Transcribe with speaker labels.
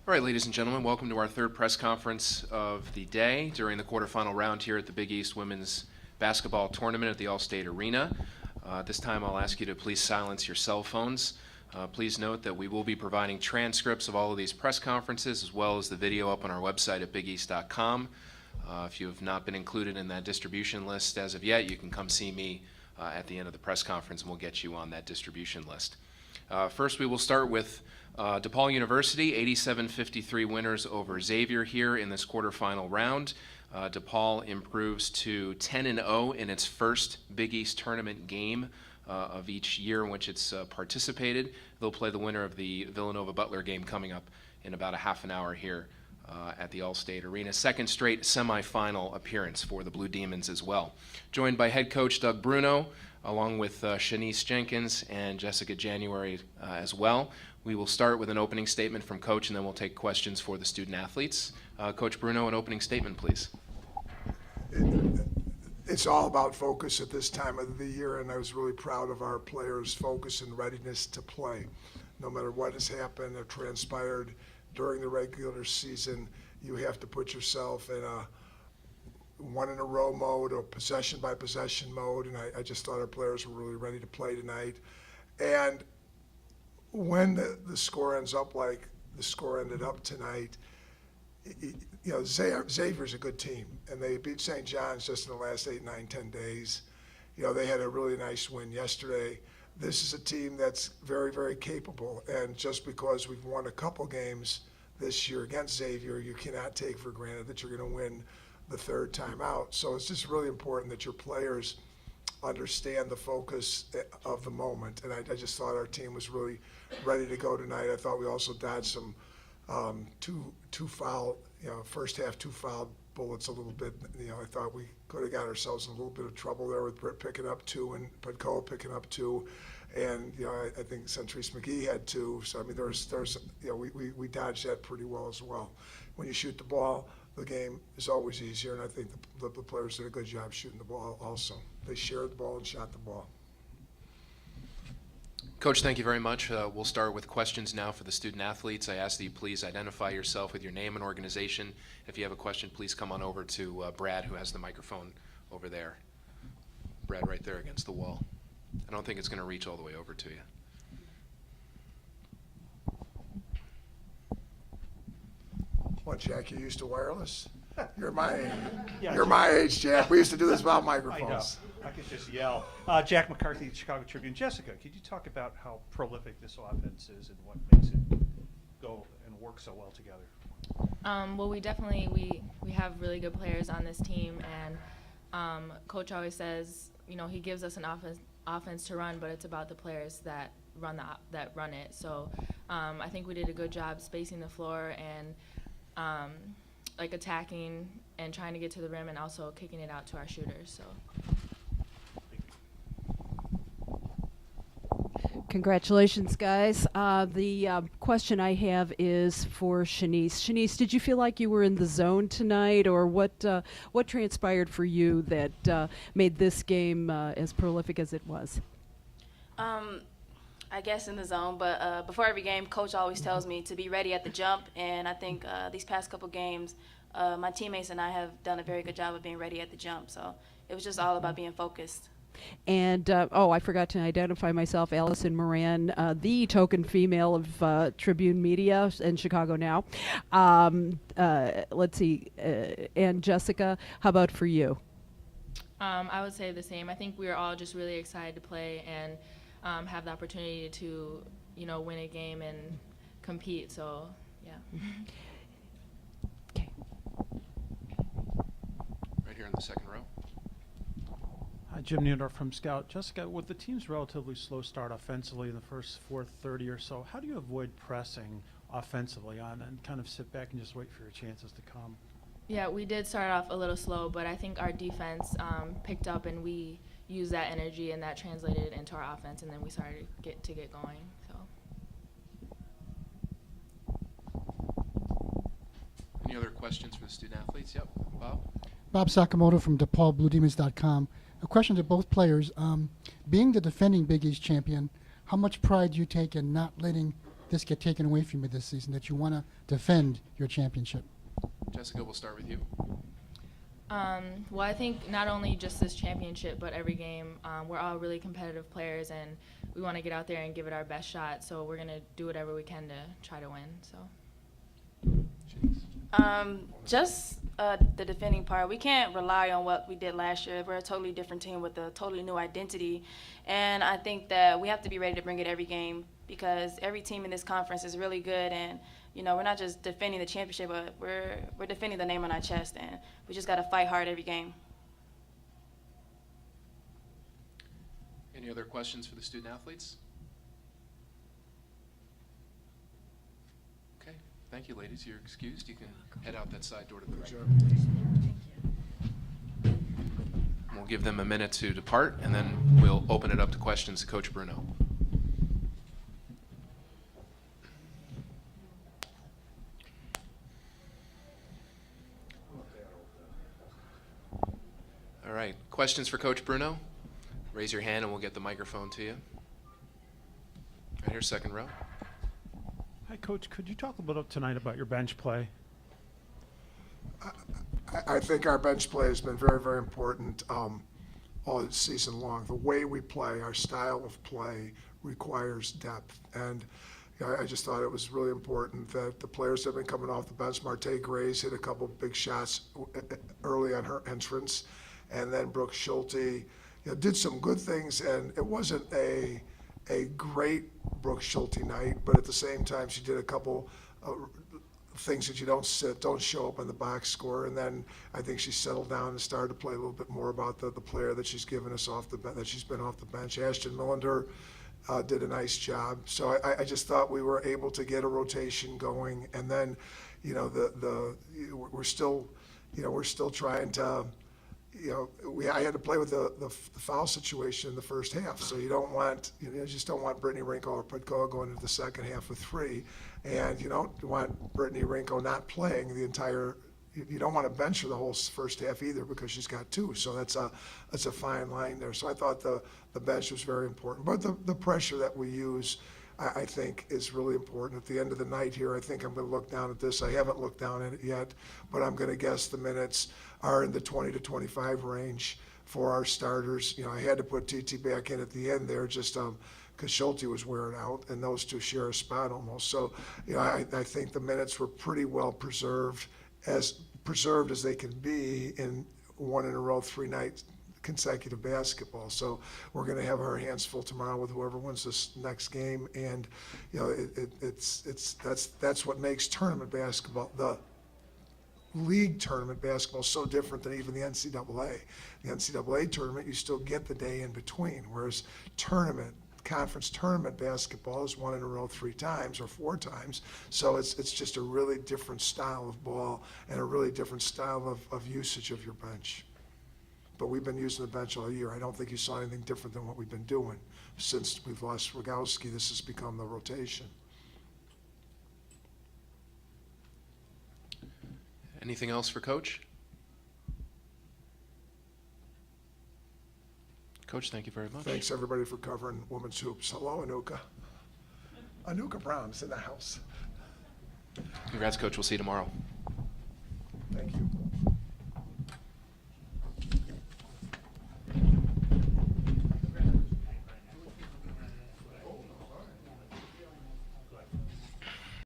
Speaker 1: All right, ladies and gentlemen, welcome to our third press conference of the day during the quarterfinal round here at the Big East Women's Basketball Tournament at the All-State Arena. This time I'll ask you to please silence your cell phones. Please note that we will be providing transcripts of all of these press conferences as well as the video up on our website at bigeast.com. If you have not been included in that distribution list as of yet, you can come see me at the end of the press conference and we'll get you on that distribution list. First, we will start with DePaul University, 87-53 winners over Xavier here in this quarterfinal round. DePaul improves to 10-0 in its first Big East tournament game of each year in which it's participated. They'll play the winner of the Villanova-Butler game coming up in about a half an hour here at the All-State Arena. Second straight semifinal appearance for the Blue Demons as well. Joined by head coach Doug Bruno, along with Shanice Jenkins and Jessica January as well. We will start with an opening statement from Coach, and then we'll take questions for the student athletes. Coach Bruno, an opening statement, please.
Speaker 2: It's all about focus at this time of the year, and I was really proud of our players' focus and readiness to play. No matter what has happened or transpired during the regular season, you have to put yourself in a one-in-a-row mode or possession-by-possession mode, and I just thought our players were really ready to play tonight. And when the score ends up like the score ended up tonight, Xavier's a good team, and they beat St. John's just in the last 8, 9, 10 days. They had a really nice win yesterday. This is a team that's very, very capable, and just because we've won a couple games this year against Xavier, you cannot take for granted that you're going to win the third time out. So it's just really important that your players understand the focus of the moment, and I just thought our team was really ready to go tonight. I thought we also dodged some two foul, first half 2 foul bullets a little bit. I thought we could have got ourselves in a little bit of trouble there with Britt picking up 2 and Padcoa picking up 2, and I think Centrise McGee had 2. So I mean, we dodged that pretty well as well. When you shoot the ball, the game is always easier, and I think the players did a good job shooting the ball also. They shared the ball and shot the ball.
Speaker 1: Coach, thank you very much. We'll start with questions now for the student athletes. I ask that you please identify yourself with your name and organization. If you have a question, please come on over to Brad, who has the microphone over there. Brad, right there against the wall. I don't think it's going to reach all the way over to you.
Speaker 2: What, Jack, you used to wireless? You're my age. Yeah, you're my age, Jack. We used to do this without microphones.
Speaker 3: I know. I could just yell. Jack McCarthy, Chicago Tribune. Jessica, could you talk about how prolific this offense is and what makes it go and work so well together?
Speaker 4: Well, we have really good players on this team, and Coach always says, he gives us an offense to run, but it's about the players that run it. So I think we did a good job spacing the floor and attacking and trying to get to the rim and also kicking it out to our shooters. So.
Speaker 5: Congratulations, guys. The question I have is for Shanice. Shanice, did you feel like you were in the zone tonight, or what transpired for you that made this game as prolific as it was?
Speaker 6: I guess in the zone, but before every game, Coach always tells me to be ready at the jump, and I think these past couple games, my teammates and I have done a very good job of being ready at the jump, so it was just all about being focused.
Speaker 5: And, I forgot to identify myself, Allison Moran, the token female of Tribune Media in Chicago Now. Let's see, and Jessica, how about for you?
Speaker 4: I would say the same. I think we were all just really excited to play and have the opportunity to, win a game and compete. So, yeah.
Speaker 5: Okay.
Speaker 1: Right here in the second row.
Speaker 3: Hi, Jim Neudorf from Scout. Jessica, with the team's relatively slow start offensively in the first 4:30 or so, how do you avoid pressing offensively on and kind of sit back and just wait for your chances to come?
Speaker 4: Yeah, we did start off a little slow, but I think our defense picked up and we used that energy and that translated into our offense, and then we started to get going. So.
Speaker 1: Any other questions for the student athletes? Yep, Bob.
Speaker 7: Bob Sakamoto from DePaul, A question to both players. Being the defending Big East champion, how much pride do you take in not letting this get taken away from you this season, that you want to defend your championship?
Speaker 1: Jessica, we'll start with you.
Speaker 4: Well, I think not only just this championship, but every game, we're all really competitive players, and we want to get out there and give it our best shot. So we're going to do whatever we can to try to win. So.
Speaker 6: Just the defending part. We can't rely on what we did last year. We're a totally different team with a totally new identity, and I think that we have to be ready to bring it every game because every team in this conference is really good, and we're not just defending the championship, but we're defending the name on our chest, and we just got to fight hard every game.
Speaker 1: Any other questions for the student athletes? Okay, thank you, ladies. You're excused. You can head out that side door to the right. We'll give them a minute to depart, and then we'll open it up to questions to Coach Bruno. All right, questions for Coach Bruno? Raise your hand and we'll get the microphone to you. Right here, second row.
Speaker 3: Hi, Coach. Could you talk a little tonight about your bench play?
Speaker 2: I think our bench play has been very, very important all season long. The way we play, our style of play requires depth. And I just thought it was really important that the players that have been coming off the bench, Marte Grays hit a couple big shots early on her entrance. And then Brooke Schulte did some good things. And it wasn't a great Brooke Schulte night, but at the same time, she did a couple things that you don't show up on the box score. And then I think she settled down and started to play a little bit more about the player that she's given us that she's been off the bench. Ashton Millender did a nice job. So I just thought we were able to get a rotation going. And then, we're still trying to. I had to play with the foul situation in the first half. So you just don't want Brittany Rinko or Putkoa going into the second half with 3, and you don't want Brittany Rinko not playing the entire. You don't want to bench her the whole first half either because she's got 2. So that's a fine line there. So I thought the bench was very important, but the pressure that we use, I think, is really important. At the end of the night here, I think I'm going to look down at this. I haven't looked down at it yet, but I'm going to guess the minutes are in the 20 to 25 range for our starters. I had to put TT back in at the end there just because Schulte was wearing out, and those two share a spot almost. So, I think the minutes were pretty well preserved as they can be in 1 in a row 3 nights consecutive basketball. So we're going to have our hands full tomorrow with whoever wins this next game, and that's what makes tournament basketball, the league tournament basketball, so different than even the NCAA. The NCAA tournament, you still get the day in between, whereas conference tournament basketball is 1 in a row 3 times or 4 times. So it's just a really different style of ball and a really different style of usage of your bench. But we've been using the bench all year. I don't think you saw anything different than what we've been doing. Since we've lost Rogowski, this has become the rotation.
Speaker 1: Anything else for Coach? Coach, thank you very much.
Speaker 2: Thanks, everybody, for covering women's hoops. Hello, Anuka. Anuka Brown's in the house.
Speaker 1: Congrats, Coach. We'll see you tomorrow.